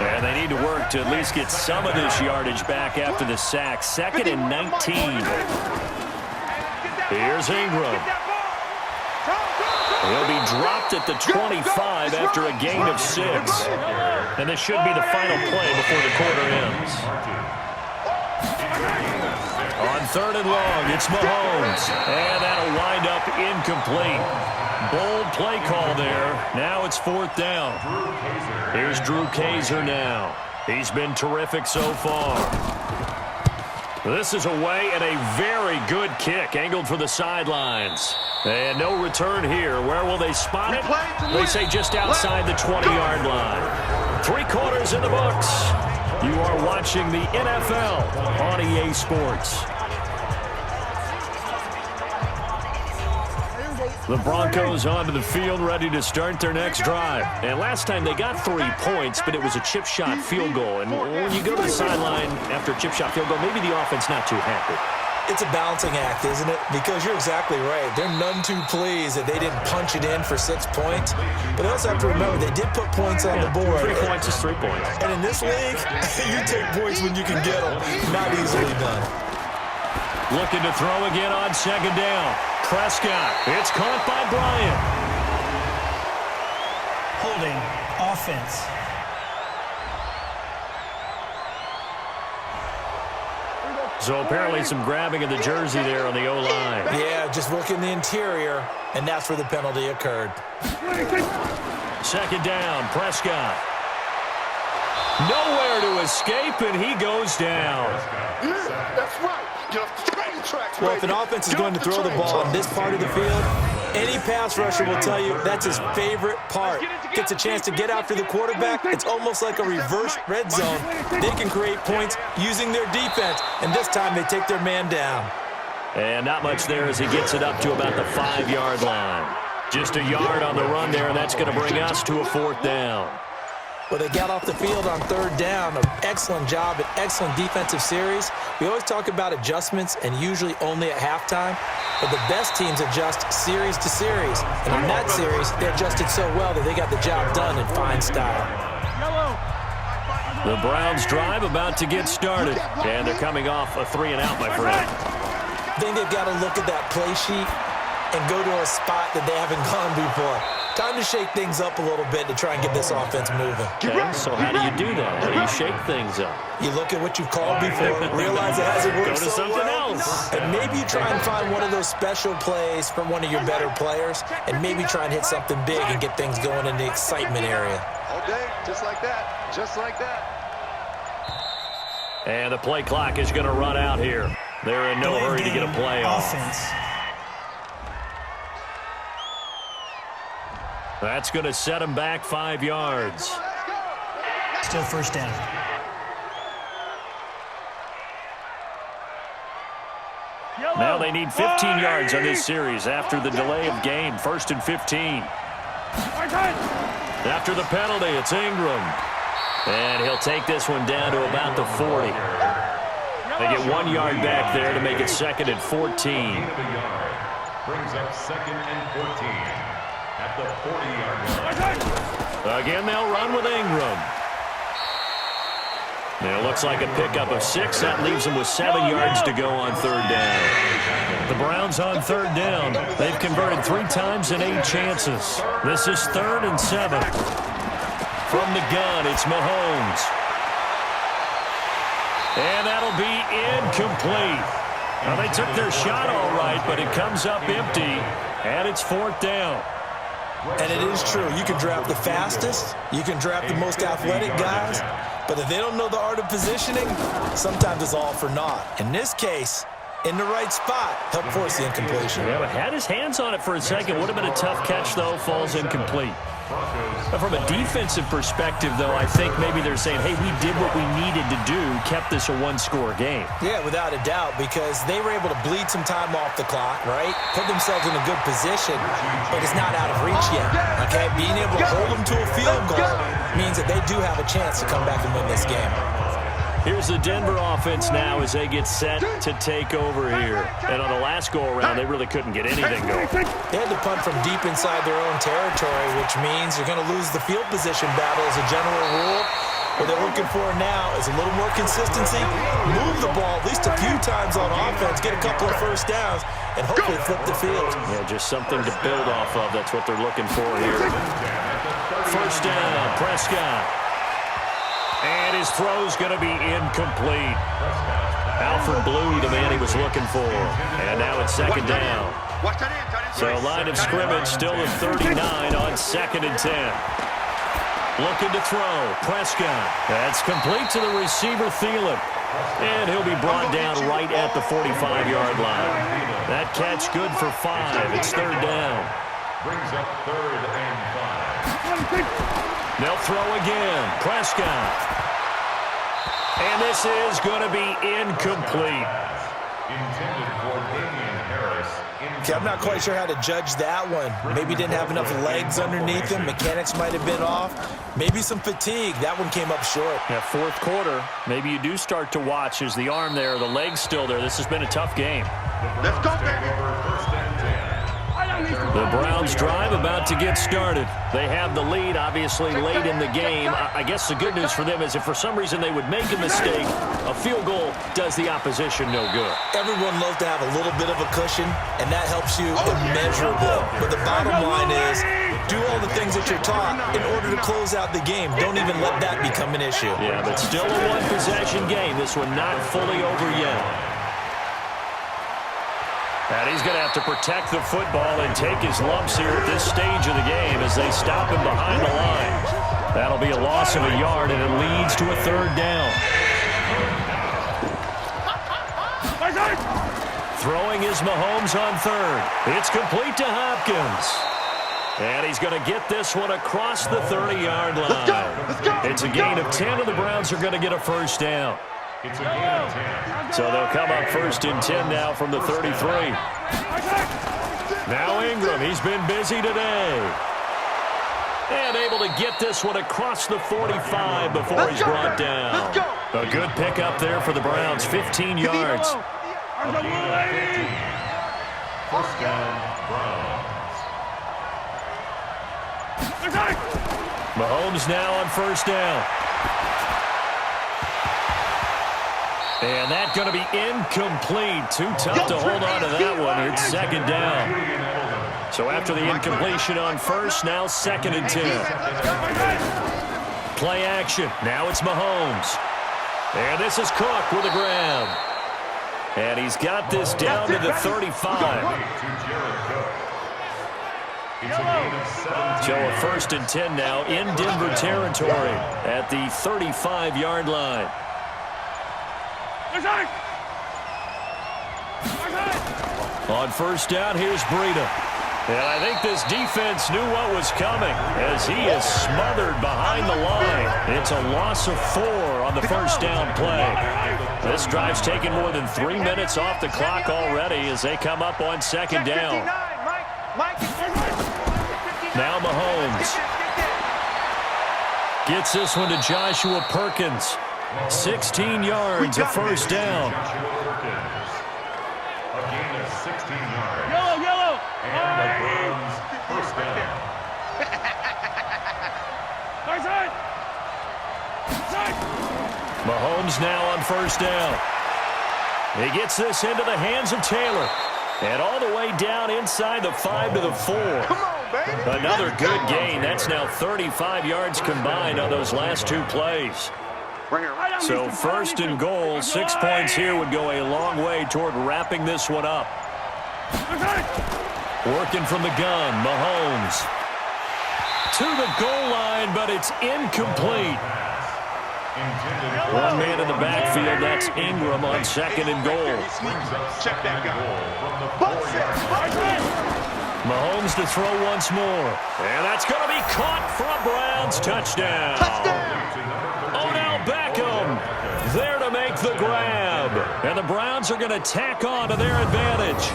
And they need to work to at least get some of this yardage back after the sack. 2nd and 19. Here's Ingram. He'll be dropped at the 25 after a gain of 6. And this should be the final play before the quarter ends. On 3rd and long, it's Mahomes. And that'll wind up incomplete. Bold play call there. Now it's 4th down. Here's Drew Kaiser now. He's been terrific so far. This is away and a very good kick angled for the sidelines. And no return here. Where will they spot it? They say just outside the 20-yard line. 3 quarters in the books. You are watching the NFL on EA Sports. The Broncos onto the field ready to start their next drive. And last time they got 3 points, but it was a chip shot field goal. And when you go to the sideline after a chip shot field goal, maybe the offense not too happy. It's a balancing act, isn't it? Because you're exactly right. They're none too pleased that they didn't punch it in for 6 points. But they also have to remember they did put points on the board. 3 points is 3 points. And in this league, you take points when you can get them. Not easily done. Looking to throw again on 2nd down. Prescott. It's caught by Bryant. Holding offense. So apparently some grabbing of the jersey there on the O-line. Yeah, just look in the interior, and that's where the penalty occurred. 2nd down, Prescott. Nowhere to escape, and he goes down. That's right. Get off the train tracks. Well, if an offense is going to throw the ball on this part of the field, any pass rusher will tell you that's his favorite part. Gets a chance to get after the quarterback. It's almost like a reverse red zone. They can create points using their defense, and this time they take their man down. And not much there as he gets it up to about the 5-yard line. Just a yard on the run there, and that's going to bring us to a 4th down. Well, they got off the field on 3rd down. An excellent job, an excellent defensive series. We always talk about adjustments and usually only at halftime, but the best teams adjust series to series. And in that series, they adjusted so well that they got the job done in fine style. The Browns drive about to get started, and they're coming off a 3-and-out, my friend. I think they've got to look at that play sheet and go to a spot that they haven't gone before. Time to shake things up a little bit to try and get this offense moving. Okay, so how do you do that? How do you shake things up? You look at what you've called before, realize it hasn't worked Go to so something well, else. and maybe you try and find one of those special plays from one of your better players, and maybe try and hit something big and get things going in the excitement area. All day, just like that. Just like that. And the play clock is going to run out here. They're in no hurry to get a play off. Offense. That's going to set them back 5 yards. Still 1st down. Now they need 15 yards on this series after the delay of game. 1st and 15. After the penalty, it's Ingram. And he'll take this one down to about the 40. They get 1 yard back there to make it 2nd and 14. Brings up 2nd and 14. At the 40-yard line. Again, they'll run with Ingram. Now it looks like a pickup of 6. That leaves them with 7 yards to go on 3rd down. The Browns on 3rd down. They've converted 3 times in 8 chances. This is 3rd and 7. From the gun, it's Mahomes. And that'll be incomplete. Now they took their shot all right, but it comes up empty, and it's 4th down. And it is true. You can draft the fastest. You can draft the most athletic guys. But if they don't know the art of positioning, sometimes it's all for naught. In this case, in the right spot, help force the incompletion. Yeah, but had his hands on it for a second. Would have been a tough catch, though. Falls incomplete. But from a defensive perspective, though, I think maybe they're saying, hey, we did what we needed to do, kept this a 1-score game. Yeah, without a doubt, because they were able to bleed some time off the clock, right? Put themselves in a good position, but it's not out of reach yet, okay? Being able to hold them to a field goal means that they do have a chance to come back and win this game. Here's the Denver offense now as they get set to take over here. And on the last go-around, they really couldn't get anything going. They had to punt from deep inside their own territory, which means you're going to lose the field position battle as a general rule. What they're looking for now is a little more consistency, move the ball at least a few times on offense, get a couple of first downs, and hopefully flip the field. Yeah, just something to build off of. That's what they're looking for here. First down, Prescott. And his throw's going to be incomplete. Alfred Blue, the man he was looking for. And now it's second down. So line of scrimmage still at 39 on 2nd and 10. Looking to throw. Prescott. That's complete to the receiver, Thielen. And he'll be brought down right at the 45-yard line. That catch good for 5. It's third down. Brings up 3rd and 5. They'll throw again. Prescott. And this is going to be incomplete. Intended for Damian Harris. Okay, I'm not quite sure how to judge that one. Maybe didn't have enough legs underneath him. Mechanics might have been off. Maybe some fatigue. That one came up short. Yeah, fourth quarter, maybe you do start to watch. Is the arm there, the leg's still there? This has been a tough game. Let's go, baby. The Browns drive about to get started. They have the lead, obviously, late in the game. I guess the good news for them is if for some reason they would make a mistake, a field goal does the opposition no good. Everyone loves to have a little bit of a cushion, and that helps you immeasurably. But the bottom line is, do all the things that you're taught in order to close out the game. Don't even let that become an issue. Yeah, but still a one-possession game. This one not fully over yet. And he's going to have to protect the football and take his lumps here at this stage of the game as they stop him behind the line. That'll be a loss of a yard, and it leads to a third down. Throwing is Mahomes on third. It's complete to Hopkins. And he's going to get this one across the 30-yard line. Let's go. It's a gain of 10, and the Browns are going to get a first down. It's a gain of 10. So they'll come up 1st and 10 now from the 33. Now Ingram, he's been busy today. And able to get this one across the 45 before he's brought down. A good pickup there for the Browns, 15 yards. A gain of 15. First down, Browns. Mahomes now on first down. And that's going to be incomplete. Too tough to hold on to that one. It's second down. So after the incompletion on first, now 2nd and 10. Play action. Now it's Mahomes. And this is Cook with a grab. And he's got this down to the 35. So a 1st and 10 now in Denver territory at the 35-yard line. On first down, here's Breida. And I think this defense knew what was coming as he is smothered behind the line. It's a loss of 4 on the first down play. This drive's taken more than 3 minutes off the clock already as they come up on second down. Now Mahomes gets this one to Joshua Perkins. 16 yards, a first down. A gain of 16 yards. Yellow. And the Browns first down. Mahomes now on first down. He gets this into the hands of Taylor. And all the way down inside the 5 to the 4. Come on, baby. Another good gain. That's now 35 yards combined on those last 2 plays. So 1st and goal, 6 points here would go a long way toward wrapping this one up. Working from the gun, Mahomes. To the goal line, but it's incomplete. One man in the backfield, that's Ingram on 2nd and goal. Check that guy. Mahomes to throw once more. And that's going to be caught for a Browns touchdown. Odell Beckham there to make the grab. And the Browns are going to tack on to their advantage.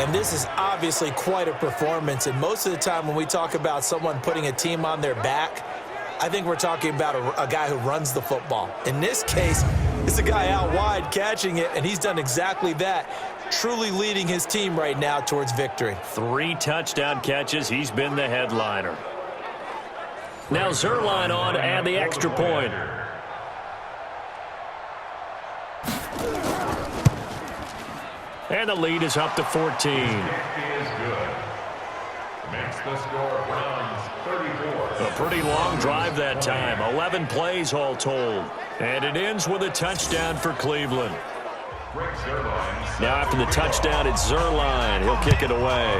And this is obviously quite a performance. And most of the time when we talk about someone putting a team on their back, I think we're talking about a guy who runs the football. In this case, It's a guy out wide catching it, and he's done exactly that, truly leading his team right now towards victory. 3 touchdown catches. He's been the headliner. Now Zerline on and the extra point. And the lead is up to 14. Is good. Makes the score Browns 34. A pretty long drive that time. 11 plays all told. And it ends with a touchdown for Cleveland. Now after the touchdown, it's Zerline. He'll kick it away.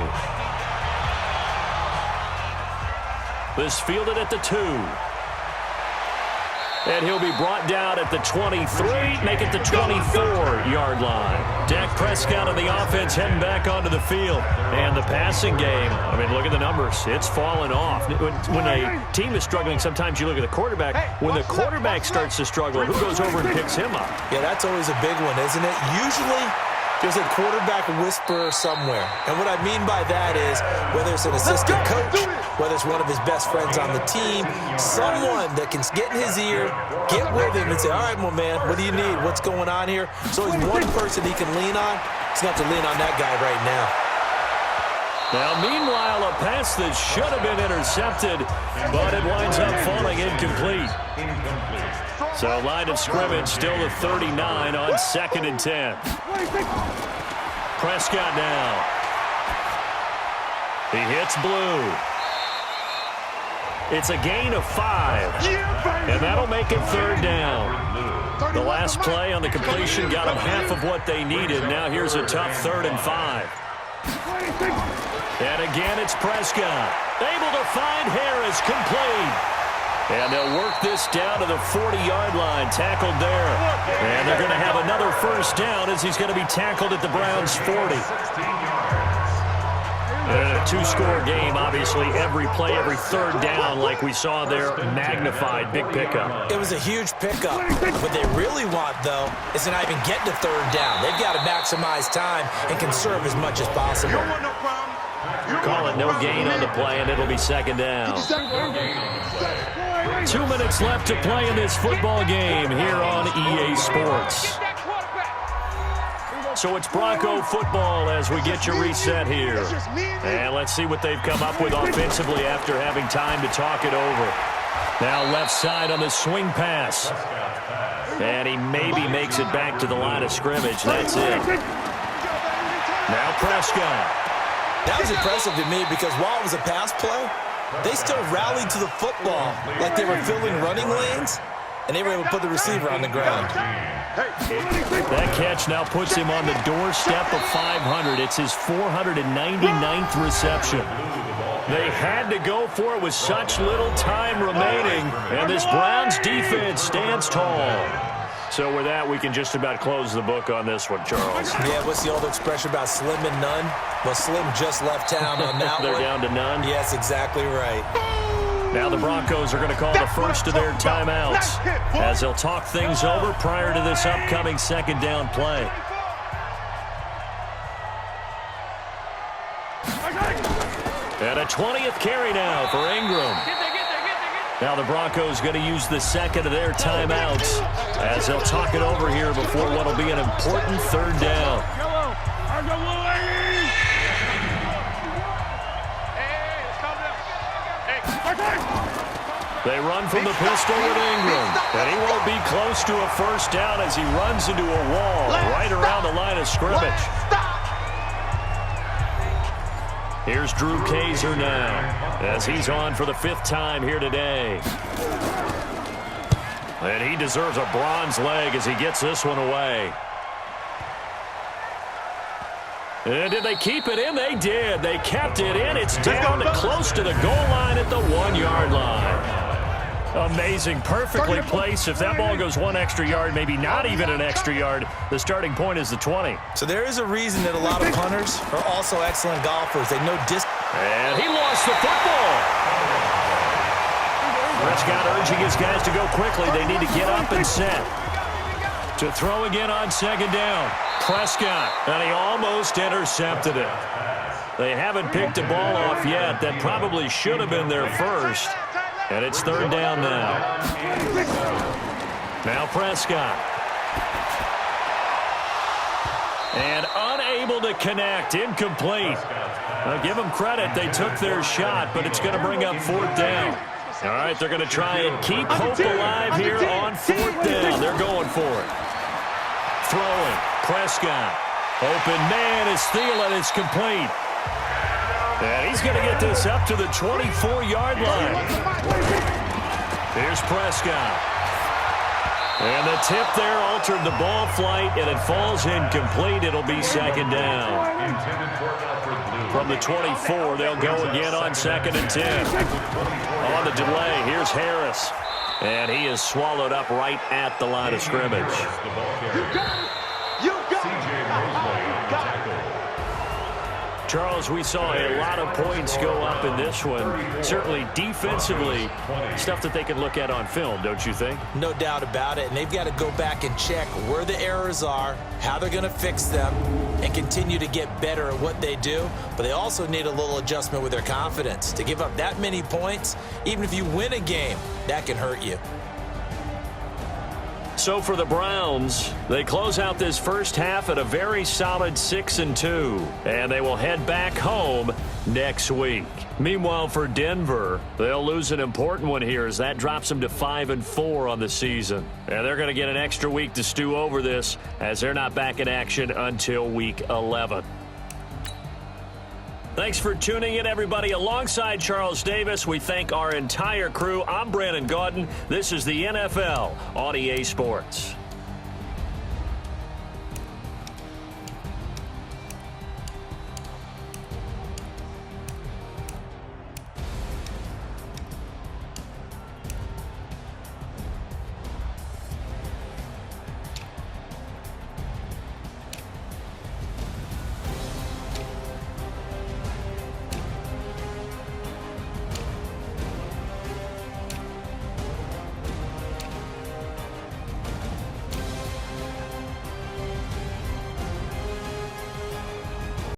This fielded at the 2. And he'll be brought down at the 23, make it the 24-yard line. Dak Prescott and the offense heading back onto the field. And the passing game, I mean, look at the numbers. It's fallen off. When a team is struggling, sometimes you look at the quarterback. When the quarterback starts to struggle, who goes over and picks him up? Yeah, that's always a big one, isn't it? Usually, there's a quarterback whisperer somewhere. And what I mean by that is, whether it's an assistant coach, whether it's one of his best friends on the team, someone that can get in his ear, get with him and say, all right, my man, what do you need? What's going on here? So he's one person he can lean on. He's going to have to lean on that guy right now. Now, meanwhile, a pass that should have been intercepted, but it winds up falling incomplete. So line of scrimmage still the 39 on 2nd and 10. Prescott now. He hits blue. It's a gain of 5. And that'll make it 3rd down. The last play on the completion got them half of what they needed. Now here's a tough 3rd and 5. And again, it's Prescott. Able to find Harris, complete. And they'll work this down to the 40-yard line, tackled there. And they're going to have another first down as he's going to be tackled at the Browns' 40. And a 2-score game, obviously, every play, every 3rd down, like we saw there, magnified, big pickup. It was a huge pickup. What they really want, though, is to not even get to 3rd down. They've got to maximize time and conserve as much as possible. Call it no gain on the play, and it'll be 2nd down. 2 minutes left to play in this football game here on EA Sports. So it's Bronco football as we get you reset here. And let's see what they've come up with offensively after having time to talk it over. Now left side on the swing pass. And he maybe makes it back to the line of scrimmage. That's it. Now Prescott. That was impressive to me because while it was a pass play, they still rallied to the football like they were filling running lanes, and they were able to put the receiver on the ground. That catch now puts him on the doorstep of 500. It's his 499th reception. They had to go for it with such little time remaining, and this Browns defense stands tall. So with that, we can just about close the book on this one, Charles. Yeah, what's the old expression about slim and none? Well, Slim just left town on that They're one. down to none? Yes, exactly right. Now the Broncos are going to call the first of their timeouts as they'll talk things over prior to this upcoming 2nd down play. And a 20th carry now for Ingram. Now the Broncos going to use the 2nd of their timeouts as they'll talk it over here before what will be an important 3rd down. They run from the pistol with Ingram, and he won't be close to a first down as he runs into a wall right around the line of scrimmage. Here's Drew Kaiser now as he's on for the 5th time here today. And he deserves a bronze leg as he gets this one away. And did they keep it in? They did. They kept it in. It's down to close to the goal line at the 1-yard line. Amazing. Perfectly placed. If that ball goes 1 extra yard, maybe not even an extra yard, the starting point is the 20. So there is a reason that a lot of punters are also excellent golfers. They know distance. And he lost the football. Prescott urging his guys to go quickly. They need to get up and set. To throw again on 2nd down. Prescott, and he almost intercepted it. They haven't picked a ball off yet. That probably should have been their first. And it's 3rd down now. Now Prescott. And unable to connect. Incomplete. Now, give them credit. They took their shot, but it's going to bring up fourth down. All right, they're going to try and keep hope alive here on fourth down. They're going for it. Throwing. Prescott. Open man is Thielen. It's complete. And he's going to get this up to the 24-yard line. Here's Prescott. And the tip there altered the ball flight, and it falls incomplete. It'll be second down. From the 24, they'll go again on 2nd and 10. On the delay, here's Harris. And he is swallowed up right at the line of scrimmage. Charles, we saw a lot of points go up in this one. Certainly defensively, stuff that they can look at on film, don't you think? No doubt about it. And they've got to go back and check where the errors are, how they're going to fix them, and continue to get better at what they do. But they also need a little adjustment with their confidence. To give up that many points, even if you win a game, that can hurt you. So for the Browns, they close out this first half at a very solid 6-2, and they will head back home next week. Meanwhile, for Denver, they'll lose an important one here as that drops them to 5-4 on the season. And they're going to get an extra week to stew over this as they're not back in action until week 11. Thanks for tuning in, everybody. Alongside Charles Davis, we thank our entire crew. I'm Brandon Gaudin. This is the NFL on EA Sports.